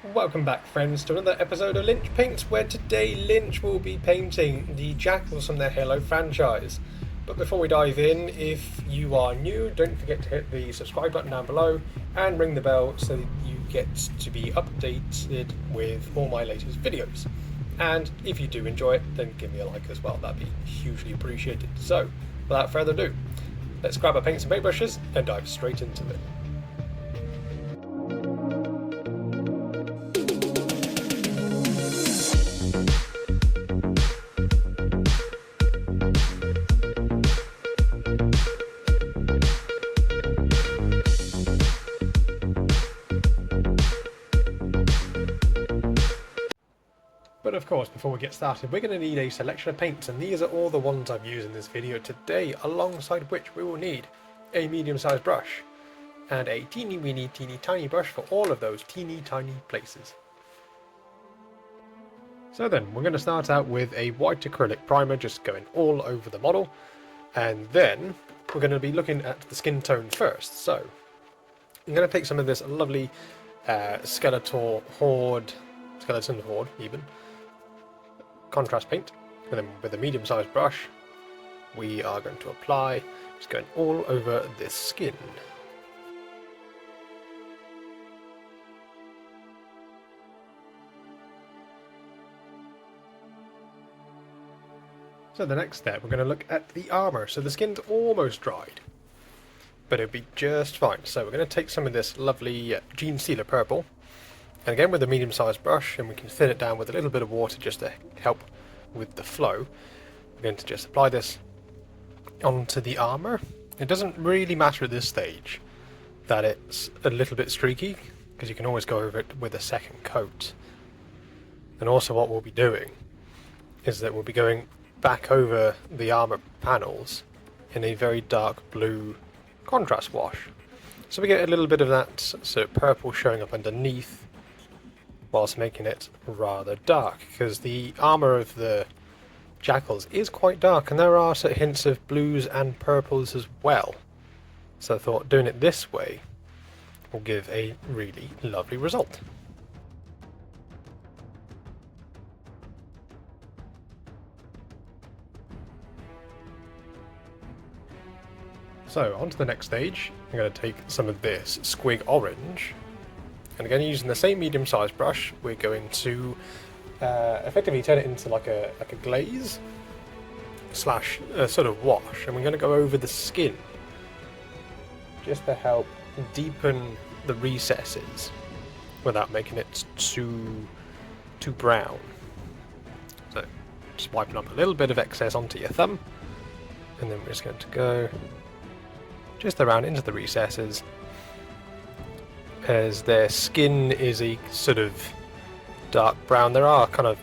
Welcome back, friends, to another episode of Lynch Paints, where today Lynch will be painting the Jackals from their Halo franchise. But before we dive in, if you are new, don't forget to hit the subscribe button down below and ring the bell so that you get to be updated with all my latest videos. And if you do enjoy it, then give me a like as well, that'd be hugely appreciated. So, without further ado, let's grab our paints and paintbrushes and dive straight into it. But of course, before we get started, we're going to need a selection of paints, and these are all the ones I've used in this video today, alongside which we will need a medium-sized brush and a teeny tiny brush for all of those teeny tiny places. So then, we're going to start out with a white acrylic primer just going all over the model, and then we're going to be looking at the skin tone first. So I'm going to take some of this lovely skeleton horde even, contrast paint, and then with a medium-sized brush we are going to apply, just going all over this skin. So the next step, we're going to look at the armour. So the skin's almost dried, but it'll be just fine. So we're going to take some of this lovely Gene Sealer purple, and again with a medium-sized brush, and we can thin it down with a little bit of water just to help with the flow. We're going to just apply this onto the armour. It doesn't really matter at this stage that it's a little bit streaky, because you can always go over it with a second coat. And also what we'll be doing is that we'll be going back over the armour panels in a very dark blue contrast wash. So we get a little bit of that sort of purple showing up underneath, whilst making it rather dark, because the armour of the Jackals is quite dark, and there are sort of hints of blues and purples as well. So I thought doing it this way will give a really lovely result. So on to the next stage, I'm going to take some of this squig orange, and again using the same medium-sized brush, we're going to effectively turn it into like a glaze slash sort of wash, and we're going to go over the skin just to help deepen the recesses without making it too brown. So just wiping up a little bit of excess onto your thumb, and then we're just going to go just around into the recesses, as their skin is a sort of dark brown. There are kind of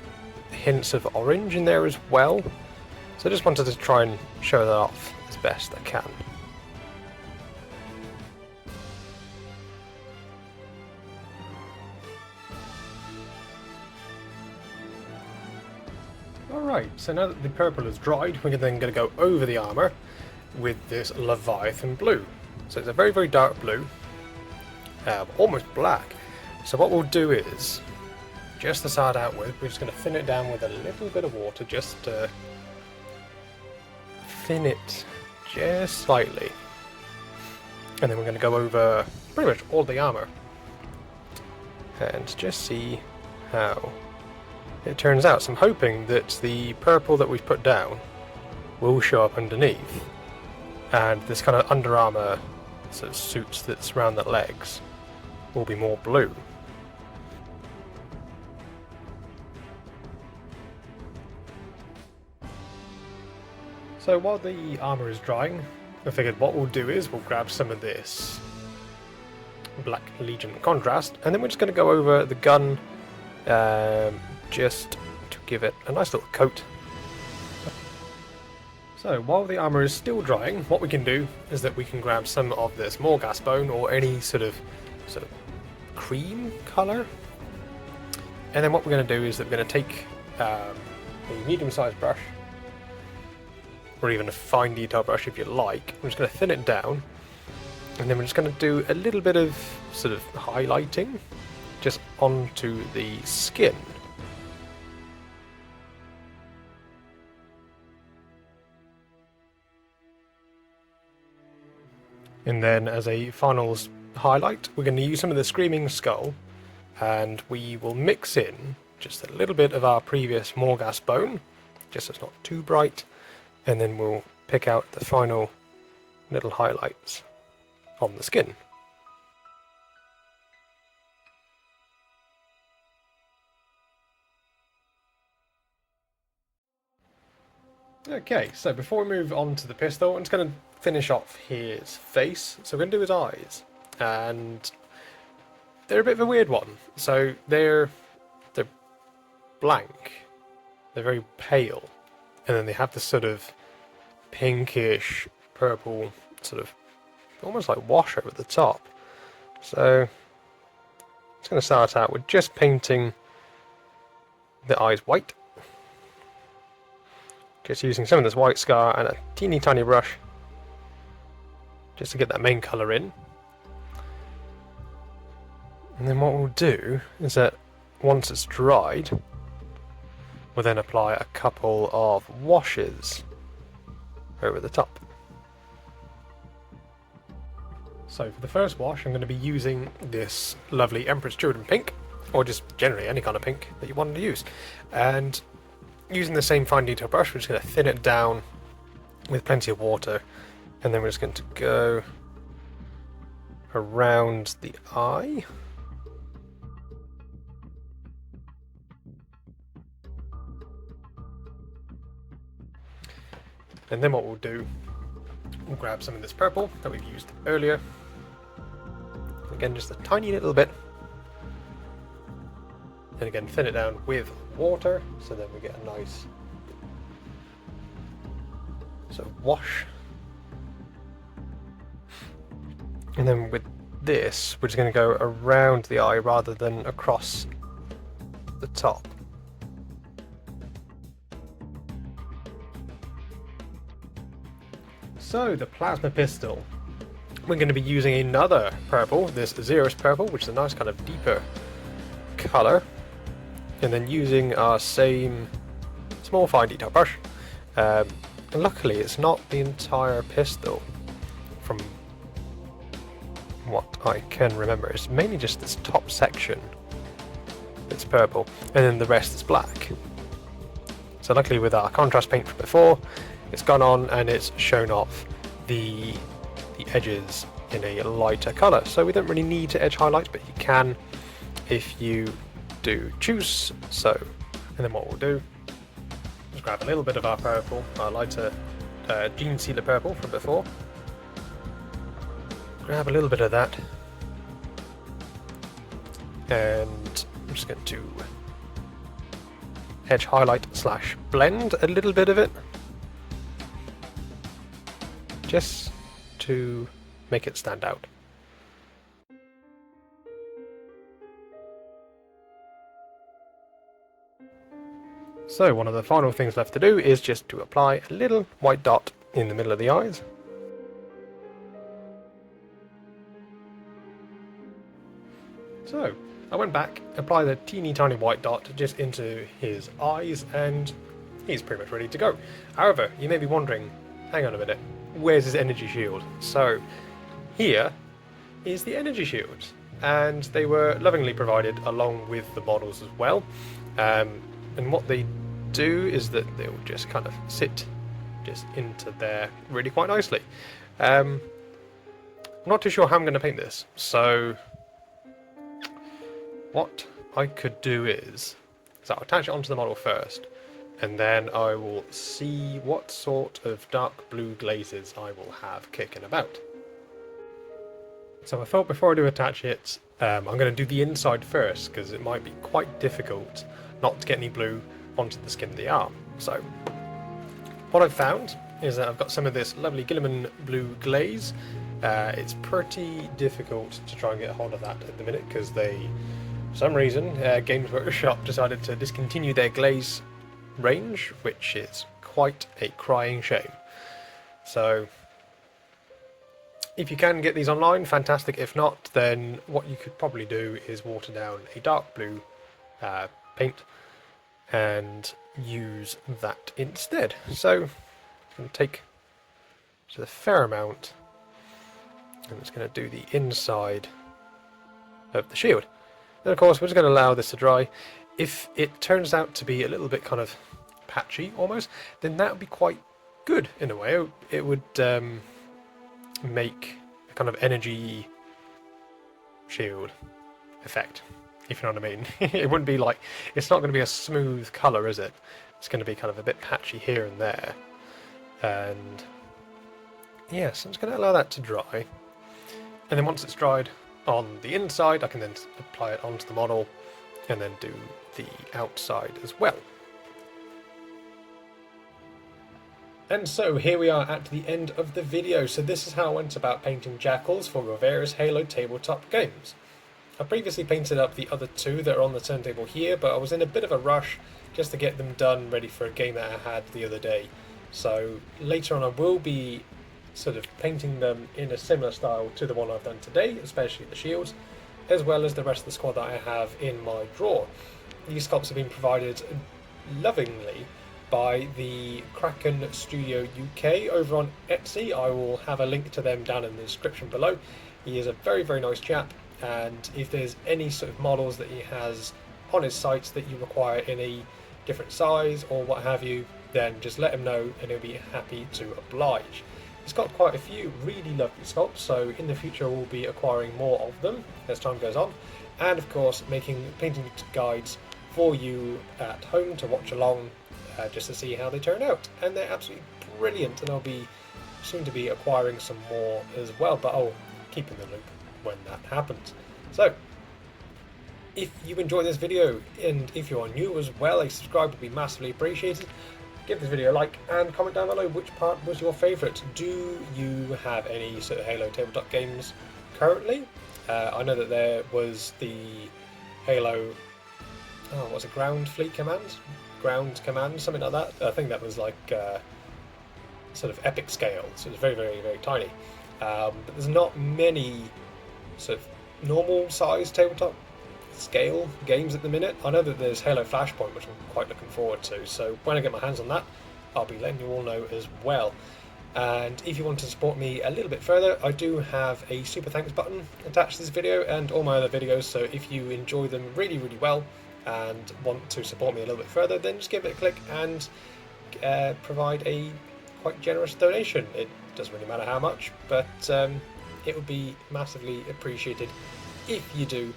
hints of orange in there as well, so I just wanted to try and show that off as best I can. Alright, so now that the purple is dried, we're then going to go over the armour with this Leviathan blue. So it's a very dark blue, almost black. So what we'll do is, just to start out with, we're just going to thin it down with a little bit of water, just to thin it just slightly, and then we're going to go over pretty much all the armour and just see how it turns out. So I'm hoping that the purple that we've put down will show up underneath, and this kind of Under Armour sort of suits that's around the legs will be more blue. So while the armour is drying, I figured what we'll do is we'll grab some of this Black Legion contrast, and then we're just going to go over the gun just to give it a nice little coat. So while the armour is still drying, what we can do is that we can grab some of this Morghast bone, or any sort of cream colour, and then what we're going to do is that we're going to take a medium-sized brush, or even a fine detail brush if you like. I'm just going to thin it down, and then we're just going to do a little bit of sort of highlighting just onto the skin. And then as a final highlight, we're going to use some of the Screaming Skull, and we will mix in just a little bit of our previous Morghast bone, just so it's not too bright, and then we'll pick out the final little highlights on the skin. Okay, so before we move on to the pistol, I'm just going to finish off his face. So we're going to do his eyes, and they're a bit of a weird one. So they're blank, they're very pale, and then they have this sort of pinkish purple sort of almost like wash over the top. So I'm just going to start out with just painting the eyes white. Just using some of this white scar and a teeny tiny brush just to get that main colour in. And then what we'll do is that once it's dried, we'll then apply a couple of washes over the top. So for the first wash, I'm going to be using this lovely Empress Children pink, or just generally any kind of pink that you want to use. And using the same fine detail brush, we're just going to thin it down with plenty of water, and then we're just going to go around the eye. And then what we'll do, we'll grab some of this purple that we've used earlier. Again, just a tiny little bit. And again, thin it down with water, so then we get a nice sort of wash. And then with this, we're just going to go around the eye rather than across the top. So, the plasma pistol. We're going to be using another purple, this Xeris purple, which is a nice kind of deeper colour. And then using our same small fine detail brush. Luckily it's not the entire pistol from what I can remember. It's mainly just this top section that's purple, and then the rest is black. So luckily with our contrast paint from before, it's gone on and it's shown off the edges in a lighter colour. So we don't really need to edge highlight, but you can if you do choose so. And then what we'll do is grab a little bit of our purple, our lighter Gene Sealer purple from before. Grab a little bit of that, and I'm just going to edge highlight slash blend a little bit of it, just to make it stand out. So one of the final things left to do is just to apply a little white dot in the middle of the eyes. So I went back, applied a teeny tiny white dot just into his eyes, and he's pretty much ready to go. However, you may be wondering, hang on a minute, where's his energy shield? So here is the energy shield, and they were lovingly provided along with the models as well. And what they do is that they'll just kind of sit just into there really quite nicely. I'm not too sure how I'm going to paint this, so what I could do is I'll attach it onto the model first, and then I will see what sort of dark blue glazes I will have kicking about. So I thought before I do attach it, I'm going to do the inside first, because it might be quite difficult not to get any blue onto the skin of the arm. So what I've found is that I've got some of this lovely Gilliman blue glaze. It's pretty difficult to try and get a hold of that at the minute, because they, for some reason, Games Workshop decided to discontinue their glaze range, which is quite a crying shame. So If you can get these online, fantastic. If not, then what you could probably do is water down a dark blue paint and use that instead. So I'm going to take just a fair amount, and it's going to do the inside of the shield. Then of course we're just going to allow this to dry. If it turns out to be a little bit kind of patchy almost, then that would be quite good in a way. It would make a kind of energy shield effect, if you know what I mean. It wouldn't be like, it's not going to be a smooth colour, is it? It's going to be kind of a bit patchy here and there. And yes, I'm just going to allow that to dry. And then once it's dried on the inside, I can then apply it onto the model and then do the outside as well. And so here we are at the end of the video. So this is how I went about painting Jackals for your various Halo tabletop games. I previously painted up the other two that are on the turntable here, but I was in a bit of a rush just to get them done ready for a game that I had the other day. So later on I will be sort of painting them in a similar style to the one I've done today, especially the shields, as well as the rest of the squad that I have in my drawer. These sculpts have been provided lovingly by the Kraken Studio UK over on Etsy. I will have a link to them down in the description below. He is a very, very nice chap, and if there's any sort of models that he has on his sites that you require in a different size or what have you, then just let him know and he'll be happy to oblige. He's got quite a few really lovely sculpts, so in the future we'll be acquiring more of them as time goes on, and of course making painting guides for you at home to watch along, just to see how they turn out. And they're absolutely brilliant, and I'll be soon to be acquiring some more as well, but I'll keep in the loop when that happens. So if you enjoyed this video, and if you are new as well, a subscribe would be massively appreciated. Give this video a like and comment down below which part was your favourite. Do you have any sort of Halo tabletop games currently? I know that there was the Halo, what's it, Ground Command, something like that. I think that was like sort of epic scale, so it's very, very, very tiny. But there's not many sort of normal size tabletop scale games at the minute. I know that there's Halo Flashpoint, which I'm quite looking forward to, so when I get my hands on that I'll be letting you all know as well. And if you want to support me a little bit further, I do have a super thanks button attached to this video and all my other videos, so if you enjoy them really, really well and want to support me a little bit further, then just give it a click and provide a quite generous donation. It doesn't really matter how much, but it would be massively appreciated if you do,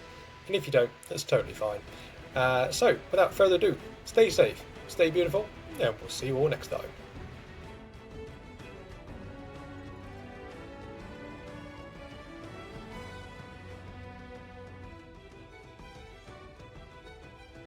and if you don't, that's totally fine. So without further ado, stay safe, stay beautiful, and we'll see you all next time.